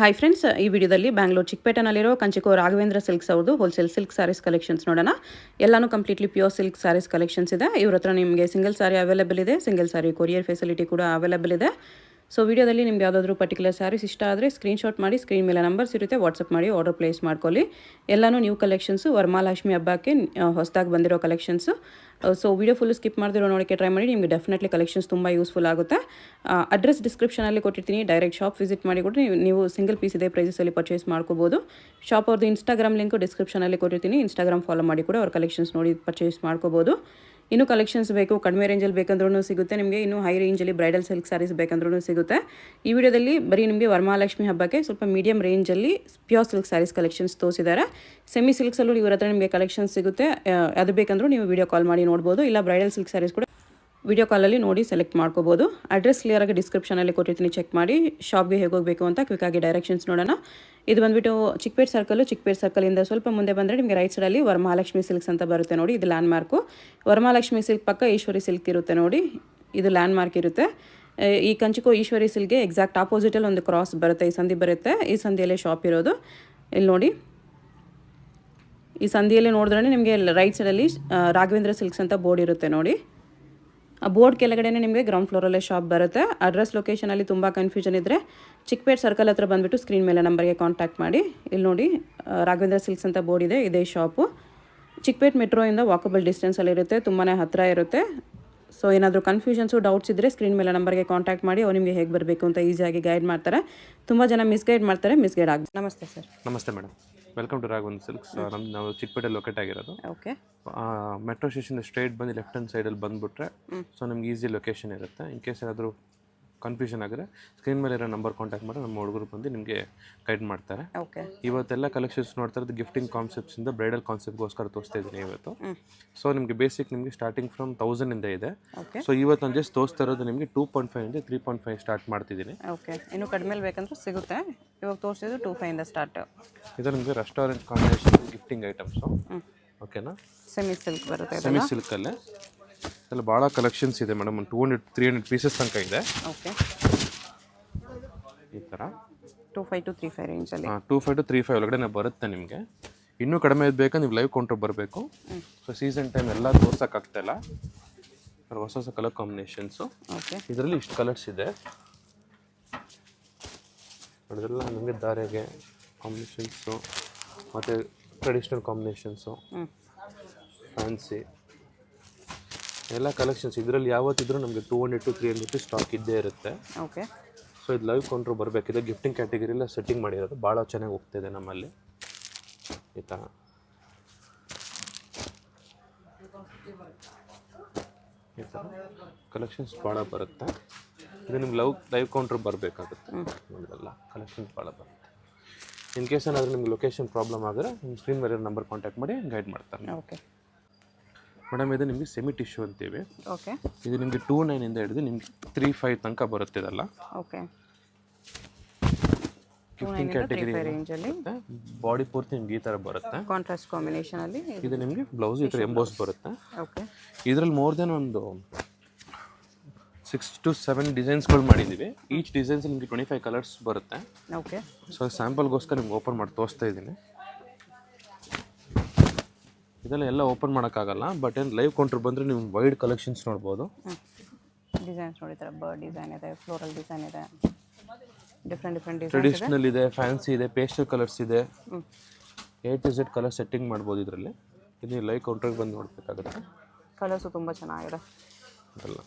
Hi friends, ಈ ವಿಡಿಯೋದಲ್ಲಿ ಬ್ಯಾಂಗ್ಳೂರು ಚಿಕ್ಕಪೇಟೆನಲ್ಲಿರೋ ಕಂಚಿಕೋ ರಾಘವೇಂದ್ರ ಸಿಲ್ಕ್ಸ್ ಅವ್ರದ್ದು ಹೋಲ್ಸೇಲ್ ಸಿಲ್ಕ್ ಸ್ಯಾರೀಸ್ ಕಲೆಕ್ಷನ್ಸ್ ನೋಡೋಣ. ಎಲ್ಲಾನು completely pure silk sarees collections ಇದೆ. ಇವ್ರ ಹತ್ರ ನಿಮಗೆ ಸಿಂಗಲ್ ಸ್ಯಾರಿ ಅವೈಲೇಬಲ್ ಇದೆ, ಸಿಂಗಲ್ ಸ್ಯಾರಿ ಕೊರಿಯರ್ ಫೆಸಿಲಿಟಿ ಕೂಡ ಅವೈಲೇಬಲ್ ಇದೆ. ಸೊ ವಿಡಿಯೋದಲ್ಲಿ ನಿಮ್ಗೆ ಯಾವುದಾದ್ರೂ ಪರ್ಟಿಕ್ಯುಲರ್ ಸ್ಯಾರೀಸ್ ಇಷ್ಟ ಆದರೆ ಸ್ಕ್ರೀನ್ಶಾಟ್ ಮಾಡಿ, ಸ್ಕ್ರೀನ್ ಮೇಲೆ ನಂಬರ್ಸ್ ಇರುತ್ತೆ, ವಾಟ್ಸಪ್ ಮಾಡಿ ಆರ್ಡರ್ ಪ್ಲೇಸ್ ಮಾಡ್ಕೊಳ್ಳಿ. ಎಲ್ಲಾನು ನ್ಯೂ ಕಲೆಕ್ಷನ್ಸು, ವರಮಹಾಲಕ್ಷ್ಮಿ ಹಬ್ಬಕ್ಕೆ ಹೊಸದಾಗಿ ಬಂದಿರೋ collections. So video full skip ಮಾಡಿದಿರೋ ನೋಡೋಕ್ಕೆ ಟ್ರೈ ಮಾಡಿ, ನಿಮಗೆ ಡೆಫಿನೆಟ್ಲಿ ಕಲೆಕ್ಷನ್ಸ್ ತುಂಬ ಯೂಸ್ಫುಲ್ ಆಗುತ್ತೆ. ಅಡ್ರೆಸ್ ಡಿಸ್ಕ್ರಿಪ್ಷನಲ್ಲಿ ಕೊಟ್ಟಿರ್ತೀನಿ, ಡೈರೆಕ್ಟ್ ಶಾಪ್ ವಿಸಿಟ್ ಮಾಡಿ ಕೂಡ ನೀವು ಸಿಂಗಲ್ ಪೀಸ್ ಇದೇ ಪ್ರೈಸಲ್ಲಿ ಪರ್ಚೇಸ್ ಮಾಡ್ಕೋಬೋದು. ಶಾಪ್ ಅವ್ರದ್ದು ಇನ್ಸ್ಟಾಗ್ರಾಮ್ ಲಿಂಕು ಡಿಸ್ಕ್ರಿಪ್ಷನಲ್ಲಿ ಕೊಟ್ಟಿರ್ತೀನಿ, ಇನ್ಸ್ಟಾಗ್ರಾಮ್ ಫಾಲೋ ಮಾಡಿ ಕೂಡ ಅವ್ರ ಕಲೆಕ್ಷನ್ಸ್ ನೋಡಿ ಪರ್ಚೇಸ್ ಮಾಡ್ಕೋಬೋದು. ಇನ್ನೂ ಕಲೆಕ್ಷನ್ಸ್ ಬೇಕು, ಕಡಿಮೆ ರೇಂಜಲ್ಲಿ ಬೇಕಂದ್ರೂ ಸಿಗುತ್ತೆ ನಿಮಗೆ, ಇನ್ನೂ ಹೈ ರೇಂಜಲ್ಲಿ ಬ್ರೈಡಲ್ ಸಿಲ್ಕ್ ಸ್ಯಾರೀಸ್ ಬೇಕಂದ್ರೂ ಸಿಗುತ್ತೆ. ಈ ವಿಡಿಯೋದಲ್ಲಿ ಬರೀ ನಿಮಗೆ ವರಮಹಾಲಕ್ಷ್ಮಿ ಹಬ್ಬಕ್ಕೆ ಸ್ವಲ್ಪ ಮೀಡಿಯಂ ರೇಂಜಲ್ಲಿ ಪ್ಯೂರ್ ಸಿಲ್ಕ್ ಸ್ಯಾರೀಸ್ ಕಲೆಕ್ಷನ್ಸ್ ತೋರಿಸಿದ್ದಾರೆ. ಸೆಮಿ ಸಿಲ್ಕ್ಸಲ್ಲೂ ಇವ್ರ ಹತ್ರ ನಿಮಗೆ ಕಲೆಕ್ಷನ್ಸ್ ಸಿಗುತ್ತೆ. ಅದು ಬೇಕಂದ್ರೂ ನೀವು ವಿಡಿಯೋ ಕಾಲ್ ಮಾಡಿ ನೋಡ್ಬೋದು, ಇಲ್ಲ ಬ್ರೈಡಲ್ ಸಿಲ್ಕ್ ಸ್ಯಾರೀಸ್ ಕೂಡ ವಿಡಿಯೋ ಕಾಲಲ್ಲಿ ನೋಡಿ ಸೆಲೆಕ್ಟ್ ಮಾಡ್ಕೋಬೋದು. ಅಡ್ರೆಸ್ ಕ್ಲಿಯರಾಗಿ ಡಿಸ್ಕ್ರಿಪ್ಷನಲ್ಲಿ ಕೊಟ್ಟಿರ್ತೀನಿ, ಚೆಕ್ ಮಾಡಿ. ಶಾಪ್ಗೆ ಹೇಗೆ ಹೋಗಬೇಕು ಅಂತ ಕ್ವಿಕ್ಕಾಗಿ ಡೈರೆಕ್ಷನ್ಸ್ ನೋಡೋಣ. ಇದು ಬಂದುಬಿಟ್ಟು ಚಿಕ್ಕಪೇಟೆ ಸರ್ಕಲಿಂದ ಸ್ವಲ್ಪ ಮುಂದೆ ಬಂದರೆ ನಿಮಗೆ ರೈಟ್ ಸೈಡಲ್ಲಿ ವರಮಹಾಲಕ್ಷ್ಮಿ ಸಿಲ್ಕ್ಸ್ ಅಂತ ಬರುತ್ತೆ ನೋಡಿ, ಇದು ಲ್ಯಾಂಡ್ ಮಾರ್ಕು. ವರಮಹಾಲಕ್ಷ್ಮಿ ಸಿಲ್ಕ್ ಪಕ್ಕ ಈಶ್ವರಿ ಸಿಲ್ಕ್ ಇರುತ್ತೆ ನೋಡಿ, ಇದು ಲ್ಯಾಂಡ್ ಮಾರ್ಕ್ ಇರುತ್ತೆ. ಈ ಕಂಚಿಕೋ ಈಶ್ವರಿ ಸಿಲ್ಕ್ಗೆ ಎಕ್ಸಾಕ್ಟ್ ಆಪೋಸಿಟಲ್ಲಿ ಒಂದು ಕ್ರಾಸ್ ಬರುತ್ತೆ, ಈ ಸಂಧಿ ಬರುತ್ತೆ, ಈ ಸಂಧಿಯಲ್ಲೇ ಶಾಪ್ ಇರೋದು. ಇಲ್ಲಿ ನೋಡಿ, ಈ ಸಂಧಿಯಲ್ಲಿ ನೋಡಿದ್ರೆ ನಿಮಗೆ ರೈಟ್ ಸೈಡಲ್ಲಿ ರಾಘವೇಂದ್ರ ಸಿಲ್ಕ್ಸ್ ಅಂತ ಬೋರ್ಡ್ ಇರುತ್ತೆ ನೋಡಿ. ಆ ಬೋರ್ಡ್ ಕೆಳಗಡೆ ನಿಮಗೆ ಗ್ರೌಂಡ್ ಫ್ಲೋರಲ್ಲೇ ಶಾಪ್ ಬರುತ್ತೆ. ಅಡ್ರೆಸ್ ಲೊಕೇಶನಲ್ಲಿ ತುಂಬ ಕನ್ಫ್ಯೂಷನ್ ಇದ್ದರೆ ಚಿಕ್ಕಪೇಟೆ ಸರ್ಕಲ್ ಹತ್ರ ಬಂದುಬಿಟ್ಟು ಸ್ಕ್ರೀನ್ ಮೇಲೆ ನಂಬರ್ಗೆ ಕಾಂಟ್ಯಾಕ್ಟ್ ಮಾಡಿ. ಇಲ್ಲಿ ನೋಡಿ, ರಾಘವೇಂದ್ರ ಸಿಲ್ಕ್ಸ್ ಅಂತ ಬೋರ್ಡ್ ಇದೆ, ಇದೇ ಶಾಪು. ಚಿಕ್ಕಪೇಟೆ ಮೆಟ್ರೋಯಿಂದ ವಾಕಬಲ್ ಡಿಸ್ಟೆನ್ಸಲ್ಲಿರುತ್ತೆ, ತುಂಬಾ ಹತ್ತಿರ ಇರುತ್ತೆ. ಸೊ ಏನಾದರೂ ಕನ್ಫ್ಯೂಷನ್ಸು, ಡೌಟ್ಸ್ ಇದ್ದರೆ ಸ್ಕ್ರೀನ್ ಮೇಲೆ ನಂಬರ್ಗೆ ಕಾಂಟ್ಯಾಕ್ಟ್ ಮಾಡಿ, ಅವ್ರು ನಿಮಗೆ ಹೇಗೆ ಬರಬೇಕು ಅಂತ ಈಸಿಯಾಗಿ ಗೈಡ್ ಮಾಡ್ತಾರೆ. ತುಂಬ ಜನ ಮಿಸ್ಗೈಡ್ ಮಾಡ್ತಾರೆ, ಮಿಸ್ಗೈಡ್ ಆಗಿ. ನಮಸ್ತೆ ಸರ್. ನಮಸ್ತೆ madam, welcome to Raghavendra silks. ನಾವು ಚಿಕ್ಕಪೇಟೆ ಲೊಕೇಟ್ ಆಗಿರೋದು. ಓಕೆ. ಮೆಟ್ರೋ ಸ್ಟೇಷನ್ ಸ್ಟ್ರೈಟ್ ಬಂದು ಲೆಫ್ಟ್ ಹ್ಯಾಂಡ್ ಸೈಡಲ್ಲಿ ಬಂದುಬಿಟ್ರೆ ಸೊ ನಿಮ್ಗೆ ಈಸಿ ಲೊಕೇಶನ್ ಇರುತ್ತೆ. ಇನ್ ಕೇಸ್ ಏನಾದರೂ ಕನ್ಫ್ಯೂಷನ್ ಆಗಿದ್ರೆ ಸ್ಕ್ರೀನ್ ಮೇಲೆ ಇರೋ ನಂಬರ್ ಕಾಂಟ್ಯಾಕ್ಟ್ ಮಾಡಿ ನಮ್ಮ ಹುಡುಗರು ಬಂದು ನಿಮಗೆ ಗೈಡ್ ಮಾಡ್ತಾರೆ. ಓಕೆ. ಇವತ್ತೆಲ್ಲ ಕಲೆಕ್ಷನ್ಸ್ ನೋಡ್ತಾ ಇರೋದು ಗಿಫ್ಟಿಂಗ್ ಕಾನ್ಸೆಪ್ಟ್ಸಿಂದ ಬ್ರೈಡಲ್ ಕಾನ್ಸೆಪ್ಟ್ಗೋಸ್ಕರ ತೋರಿಸ್ತಾ ಇದ್ದೀನಿ ಇವತ್ತು. ಸೊ ನಿಮಗೆ ಬೇಸಿಕ್ ನಿಮಗೆ ಸ್ಟಾರ್ಟಿಂಗ್ ಫ್ರಮ್ 1000 ಇಂದ ಇದೆ. ಸೊ ಇವತ್ತು ನಾನು ಜಸ್ಟ್ ತೋರಿಸ್ತಾ ಇರೋದು ನಿಮಗೆ 2.5 ಇಂದ 3.5 ಸ್ಟಾರ್ಟ್ ಮಾಡ್ತಿದ್ದೀನಿ. ಓಕೆ. ಇನ್ನು ಕಡಿಮೆ ಬೇಕಂದ್ರೆ ಸಿಗುತ್ತೆ. ಇವಾಗ ತೋರಿಸಿದ್ದು 2.5 ಇಂದ ಸ್ಟಾರ್ಟ್. ಇದು ನಿಮಗೆ ರೆಸ್ಟೋರೆಂಟ್ ಕಾಂಬಿನೇಷನ್ ಗಿಫ್ಟಿಂಗ್ ಐಟಮ್ಸು. ಓಕೆನಾ? ಸೆಮಿ ಸಿಲ್ಕ್ ಬರುತ್ತೆ, ಸೆಮಿ ಸಿಲ್ಕಲ್ಲೇ ಎಲ್ಲ ಭಾಳ ಕಲೆಕ್ಷನ್ಸ್ ಇದೆ ಮೇಡಮ್. ಒಂದು 200-300 ಪೀಸಸ್ ತನಕ ಇದೆ. ಓಕೆ. ಈ ಥರ 25 to 35 ರೇಂಜಲ್ಲಿ 25 to 35 ಒಳಗಡೆ ಬರುತ್ತೆ ನಿಮಗೆ. ಇನ್ನೂ ಕಡಿಮೆ ಬೇಕಾ ನೀವು ಲೈವ್ ಕೌಂಟರ್ ಬರಬೇಕು. ಸೊ ಸೀಸನ್ ಟೈಮ್ ಎಲ್ಲ ತೋರ್ಸೋಕ್ಕಾಗ್ತಾಯಿಲ್ಲ, ಹೊಸ ಹೊಸ ಕಲರ್ ಕಾಂಬಿನೇಷನ್ಸು. ಓಕೆ. ಇದರಲ್ಲಿ ಇಷ್ಟು ಕಲರ್ಸ್ ಇದೆ ಅದೆಲ್ಲ ನಿಮಗೆ ದಾರೆಗೆ ಕಾಂಬಿನೇಷನ್ಸು, ಮತ್ತು ಟ್ರೆಡಿಷ್ನಲ್ ಕಾಂಬಿನೇಷನ್ಸು, ಫ್ಯಾನ್ಸಿ ಎಲ್ಲ ಕಲೆಕ್ಷನ್ಸ್. ಇದರಲ್ಲಿ ಯಾವತ್ತಿದ್ರೂ ನಮಗೆ 200 to 300 ರೂಪೀಸ್ ಸ್ಟಾಕ್ ಇದ್ದೇ ಇರುತ್ತೆ. ಓಕೆ. ಸೊ ಇದು ಲೈವ್ ಕೌಂಟ್ರ್ ಬರಬೇಕಿದೆ. ಗಿಫ್ಟಿಂಗ್ ಕ್ಯಾಟಗರಿಯೆಲ್ಲ ಸೆಟ್ಟಿಂಗ್ ಮಾಡಿರೋದು ಭಾಳ ಚೆನ್ನಾಗಿ ಹೋಗ್ತಿದೆ ನಮ್ಮಲ್ಲಿ. ಈ ಥರ ಕಲೆಕ್ಷನ್ಸ್ ಭಾಳ ಬರುತ್ತೆ. ಇದು ನಿಮ್ಗೆ ಲೈವ್ ಕೌಂಟ್ರ್ ಬರಬೇಕಾಗುತ್ತೆ. ಇದೆಲ್ಲ ಕಲೆಕ್ಷನ್ಸ್ ಭಾಳ ಬರುತ್ತೆ. ಇನ್ ಕೇಸ್ ಏನಾದರೂ ನಿಮ್ಗೆ ಲೊಕೇಶನ್ ಪ್ರಾಬ್ಲಮ್ ಆದರೆ ನಿಮ್ಮ ಸ್ಕ್ರೀನ್ ಮೇಲೆ ನಂಬರ್ ಕಾಂಟ್ಯಾಕ್ಟ್ ಮಾಡಿ ಗೈಡ್ ಮಾಡ್ತಾರೆ. ಓಕೆ ಮೇಡಮ್, ಇದು ನಿಮಗೆ ಸೆಮಿ ಟಿಶ್ಯೂ ಅಂತೀವಿ. ಓಕೆ. ಇದು ನಿಮಗೆ 29 ಇಂದ ಹಿಡಿದು ನಿಮಗೆ 35 ತನಕ ಬರುತ್ತೆ ಇದೆಲ್ಲ. ಓಕೆ. ಗಿಫ್ಟಿಂಗ್ ಕ್ಯಾಟಗರಿ ರೇಂಜಲ್ಲಿ ಬಾಡಿ ಪೂರ್ತಿ ನಿಮ್ಗೆ ಈ ಥರ ಬರುತ್ತೆ. ಕಾಂಟ್ರಾಸ್ಟ್ ಕಾಂಬಿನೇಷನಲ್ಲಿ ಇದು ನಿಮಗೆ ಬ್ಲೌಸ್ ಈ ಥರ ಎಂಬೋಸ್ ಬರುತ್ತೆ. ಓಕೆ. ಇದರಲ್ಲಿ ಮೋರ್ ದೆನ್ ಒಂದು 6 to 7 ಡಿಸೈನ್ಸ್ಗಳು ಮಾಡಿದ್ದೀವಿ. ಈಚ್ ಡಿಸೈನ್ಸ್ ನಿಮಗೆ 25 ಕಲರ್ಸ್ ಬರುತ್ತೆ. ಓಕೆ. ಸೊ ಸ್ಯಾಂಪಲ್ಗೋಸ್ಕರ ನಿಮ್ಗೆ ಓಪನ್ ಮಾಡಿ ತೋರಿಸ್ತಾ ಇದ್ದೀನಿ. ಇದೆಲ್ಲ ಎಲ್ಲ ಓಪನ್ ಮಾಡೋಕ್ಕಾಗಲ್ಲ, ಬಟ್ ಏನು ಲೈವ್ ಕೌಂಟ್ರ್ ಬಂದರೆ ನೀವು ವೈಡ್ ಕಲೆಕ್ಷನ್ಸ್ ನೋಡ್ಬೋದು. ಡಿಸೈನ್ಸ್ ನೋಡಿ, ಥರ ಬರ್ಡ್ ಡಿಸೈನ್ ಇದೆ, ಫ್ಲೋರಲ್ ಡಿಸೈನ್ ಇದೆ, ಡಿಫ್ರೆಂಟ್ ಡಿಸೈನ್ ಟ್ರೆಡಿಷ್ನಲ್ ಇದೆ, ಫ್ಯಾನ್ಸಿ ಇದೆ, ಪೇಸ್ಟಲ್ ಕಲರ್ಸ್ ಇದೆ. A to Z colour setting ಮಾಡ್ಬೋದು ಇದರಲ್ಲಿ. ಇದು ಲೈವ್ ಕೌಂಟ್ರಿಗೆ ಬಂದು ನೋಡಬೇಕಾಗುತ್ತೆ. ಕಲರ್ಸು ತುಂಬ ಚೆನ್ನಾಗಿದೆ. ಅದೆಲ್ಲ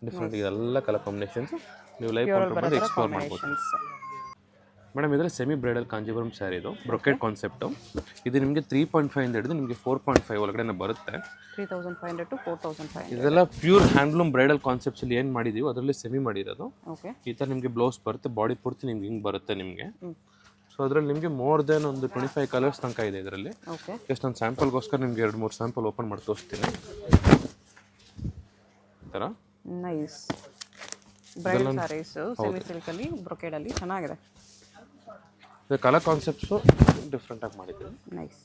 ಡಿಫ್ರೆಂಟ್ ಇದೆಲ್ಲ ಕಲರ್ ಕಾಂಬಿನೇಷನ್ಸ್ ನೀವು ಲೈವ್ ಕೌಂಟ್ರ್ ಬಂದು ಎಕ್ಸ್ಪ್ಲೋರ್ ಮಾಡ್ಬೋದು. ಮೇಡಮ್, ಇದರಲ್ಲಿ ಸೆಮಿ ಬ್ರೈಡಲ್ ಕಾಂಜೀವರಂ ಸ್ಯಾರಿ, ಇದು ಬ್ರೊಕೆಟ್ ಕಾನ್ಸೆಪ್ಟು. ಇದು ನಿಮಗೆ 3.5 ಇಂದ ಹಿಡಿದು ನಿಮಗೆ 4.5 ಒಳಗಡೆ ಬರುತ್ತೆ. 3500 to 4500. ಇದೆಲ್ಲ ಪ್ಯೂರ್ ಹ್ಯಾಂಡ್ಲೂಮ್ ಬ್ರೈಡಲ್ ಕಾನ್ಸೆಪ್ಟ್ಸಲ್ಲಿ ಏನು ಮಾಡಿದ್ದೀವಿ ಅದರಲ್ಲಿ ಸೆಮಿ ಮಾಡಿರೋದು. ಓಕೆ. ಈ ಥರ ನಿಮಗೆ ಬ್ಲೌಸ್ ಬರುತ್ತೆ, ಬಾಡಿ ಪೂರ್ತಿ ನಿಮ್ಗೆ ಹಿಂಗೆ ಬರುತ್ತೆ ನಿಮಗೆ. ಸೊ ಅದರಲ್ಲಿ ನಿಮಗೆ ಮೋರ್ ದೆನ್ ಒಂದು 25 ಕಲರ್ಸ್ ತನಕ ಇದೆ ಇದರಲ್ಲಿ. ಓಕೆ. ಜಸ್ಟ್ ನಾನು ಸ್ಯಾಂಪಲ್ಗೋಸ್ಕರ ನಿಮಗೆ 2-3 ಸ್ಯಾಂಪಲ್ ಓಪನ್ ಮಾಡಿ ತೋರಿಸ್ತೀನಿ. ಈ ಥರ ನೈಸ್ ಬ್ರೈಡಲ್ ಸ್ಯಾರೀಸು ಸೆಮಿ ಸಿಲ್ಕಲ್ಲಿ ಬ್ರೊಕೇಡಲ್ಲಿ ಚೆನ್ನಾಗಿದೆ. ಕಲರ್ ಕಾನ್ಸೆಪ್ಟ್ಸು ಡಿಫ್ರೆಂಟಾಗಿ ಮಾಡಿದ್ದೀವಿ. ನೈಸ್.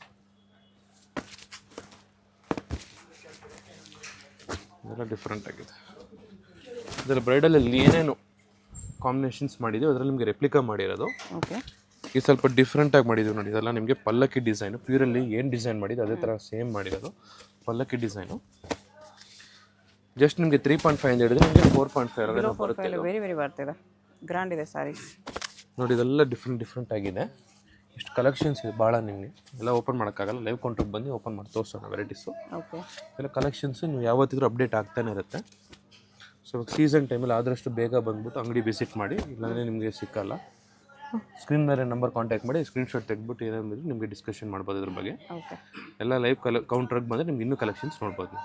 ಇದೆಲ್ಲ ಡಿಫ್ರೆಂಟ್ ಆಗಿದೆ. ಇದರಲ್ಲಿ ಬ್ರೈಡಲಲ್ಲಿ ಏನೇನು ಕಾಂಬಿನೇಷನ್ಸ್ ಮಾಡಿದ್ದೀವಿ, ಅದರಲ್ಲಿ ನಿಮಗೆ ರೆಪ್ಲಿಕಾ ಮಾಡಿರೋದು. ಓಕೆ, ಇದು ಸ್ವಲ್ಪ ಡಿಫ್ರೆಂಟಾಗಿ ಮಾಡಿದ್ದೀವಿ ನೋಡಿ. ಇದೆಲ್ಲ ನಿಮಗೆ ಪಲ್ಲಕ್ಕಿ ಡಿಸೈನು, ಪ್ಯೂರಲ್ಲಿ ಏನು ಡಿಸೈನ್ ಮಾಡಿದ್ದು ಅದೇ ಥರ ಸೇಮ್ ಮಾಡಿರೋದು ಪಲ್ಲಕ್ಕಿ ಡಿಸೈನು. ಜಸ್ಟ್ ನಿಮಗೆ 3.5 ಅಂತ ಹೇಳಿದ್ರೆ ನಿಮಗೆ 4.5 ಬರುತ್ತೆ. ವೆರಿ ವೆರಿ ಬರ್ತಿದೆ, ಗ್ರ್ಯಾಂಡ್ ಇದೆ ಸ್ಯಾರಿ ನೋಡಿ. ಇದೆಲ್ಲ ಡಿಫ್ರೆಂಟ್ ಆಗಿದೆ. ಇಷ್ಟು ಕಲೆಕ್ಷನ್ಸ್ ಇದೆ ಭಾಳ. ನಿಮಗೆ ಎಲ್ಲ ಓಪನ್ ಮಾಡೋಕ್ಕಾಗಲ್ಲ, ಲೈವ್ ಕೌಂಟ್ರಿಗೆ ಬಂದು ಓಪನ್ ಮಾಡಿ ತೋರಿಸೋಣ ವೆರೈಟೀಸು. ಓಕೆ, ಎಲ್ಲ ಕಲೆಕ್ಷನ್ಸು ನೀವು ಯಾವತ್ತಿದ್ರೂ ಅಪ್ಡೇಟ್ ಆಗ್ತಾನೆ ಇರುತ್ತೆ. ಸೊ ಸೀಸನ್ ಟೈಮಲ್ಲಿ ಆದಷ್ಟು ಬೇಗ ಬಂದ್ಬಿಟ್ಟು ಅಂಗಡಿ ವಿಸಿಟ್ ಮಾಡಿ, ಇಲ್ಲಾಂದರೆ ನಿಮಗೆ ಸಿಕ್ಕಲ್ಲ. ಸ್ಕ್ರೀನ್ ಮೇಲೆ ನಂಬರ್ ಕಾಂಟ್ಯಾಕ್ಟ್ ಮಾಡಿ ಸ್ಕ್ರೀನ್ಶಾಟ್ ತೆಗೆದ್ಬಿಟ್ಟು ಏನಾದ್ರು ನಿಮಗೆ ಡಿಸ್ಕಷನ್ ಮಾಡ್ಬೋದು ಇದ್ರ ಬಗ್ಗೆ. ಓಕೆ, ಎಲ್ಲ ಲೈವ್ ಕೌಂಟ್ರಿಗೆ ಬಂದರೆ ನಿಮ್ಗೆ ಇನ್ನೂ ಕಲೆಕ್ಷನ್ಸ್ ನೋಡ್ಬೋದು.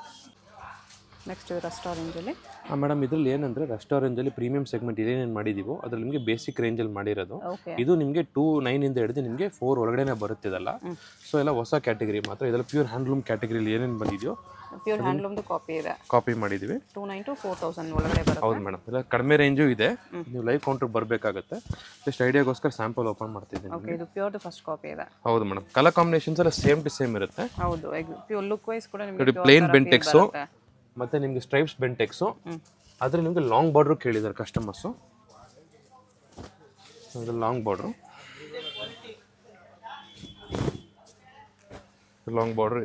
ನೆಕ್ಸ್ಟ್ ರೆಸ್ಟೋರೆಂಟಲ್ಲಿ ಮೇಡಮ್ ಇದರಲ್ಲಿ ಏನಂದರೆ ರೆಸ್ಟೋರೆಂಟಲ್ಲಿ ಪ್ರೀಮಿಯಂ ಸೆಗ್ಮೆಂಟ್ ಏನೇನು ಮಾಡಿದ್ದೀವೋ ಅದ್ರಲ್ಲಿ ನಿಮಗೆ ಬೇಸಿಕ್ ರೇಂಜಲ್ಲಿ ಮಾಡಿರೋದು. ಓಕೆ, ಇದು ನಿಮಗೆ 2.9 ಹಿಡಿದು ನಿಮಗೆ 4 ಒಳಗಡೆ ಬರುತ್ತಿದಲ್ಲ. ಸೊ ಎಲ್ಲ ಹೊಸ ಕ್ಯಾಟಗರಿ ಮಾತ್ರ. ಇದೆಲ್ಲ ಪ್ಯೂರ್ ಹ್ಯಾಂಡ್ಲೂಮ್ ಕ್ಯಾಟಗರಿಲಿ ಏನೇನು ಬಂದಿದೆಯೋ ಪ್ಯೂರ್ ಹ್ಯಾಂಡ್ಲೂಮ್ದು ಕಾಪಿ ಇದೆ, ಕಾಪಿ ಮಾಡಿದ್ದೀವಿ. 2.9 to 4,000 ಒಳಗಡೆ ಬರುತ್ತೆ. ಹೌದು ಮೇಡಮ್, ಎಲ್ಲ ಕಡಿಮೆ ರೇಂಜು ಇದೆ. ನೀವು ಲೈವ್ ಕೌಂಟ್ರಿಗೆ ಬರಬೇಕಾಗುತ್ತೆ. ಜಸ್ಟ್ ಐಡಿಯಾಗೋಸ್ಕರ ಸ್ಯಾಂಪಲ್ ಓಪನ್ ಮಾಡ್ತಿದ್ದೀನಿ. ಓಕೆ, ಇದು ಪ್ಯೂರ್ದು ಫಸ್ಟ್ ಕಾಪಿ ಇದೆ. ಹೌದು ಮೇಡಮ್, ಕಲರ್ ಕಾಂಬಿನೇಷನ್ಸ್ ಎಲ್ಲ ಸೇಮ್ ಟು ಸೇಮ್ ಇರುತ್ತೆ. ಹೌದು, ಪ್ಯೂರ್ ಲುಕ್ ವೈಸ್ ಕೂಡ ನಿಮಗೆ ಪ್ಲೇನ್ ಬೆಂಟೆಕ್ಸು ಮತ್ತು ನಿಮಗೆ ಸ್ಟ್ರೈಪ್ಸ್ ಬೆಂಟೆಕ್ಸು. ಆದರೆ ನಿಮಗೆ ಲಾಂಗ್ ಬಾರ್ಡ್ರು ಕೇಳಿದ್ದಾರೆ ಕಸ್ಟಮರ್ಸು. ಲಾಂಗ್ ಬಾರ್ಡ್ರು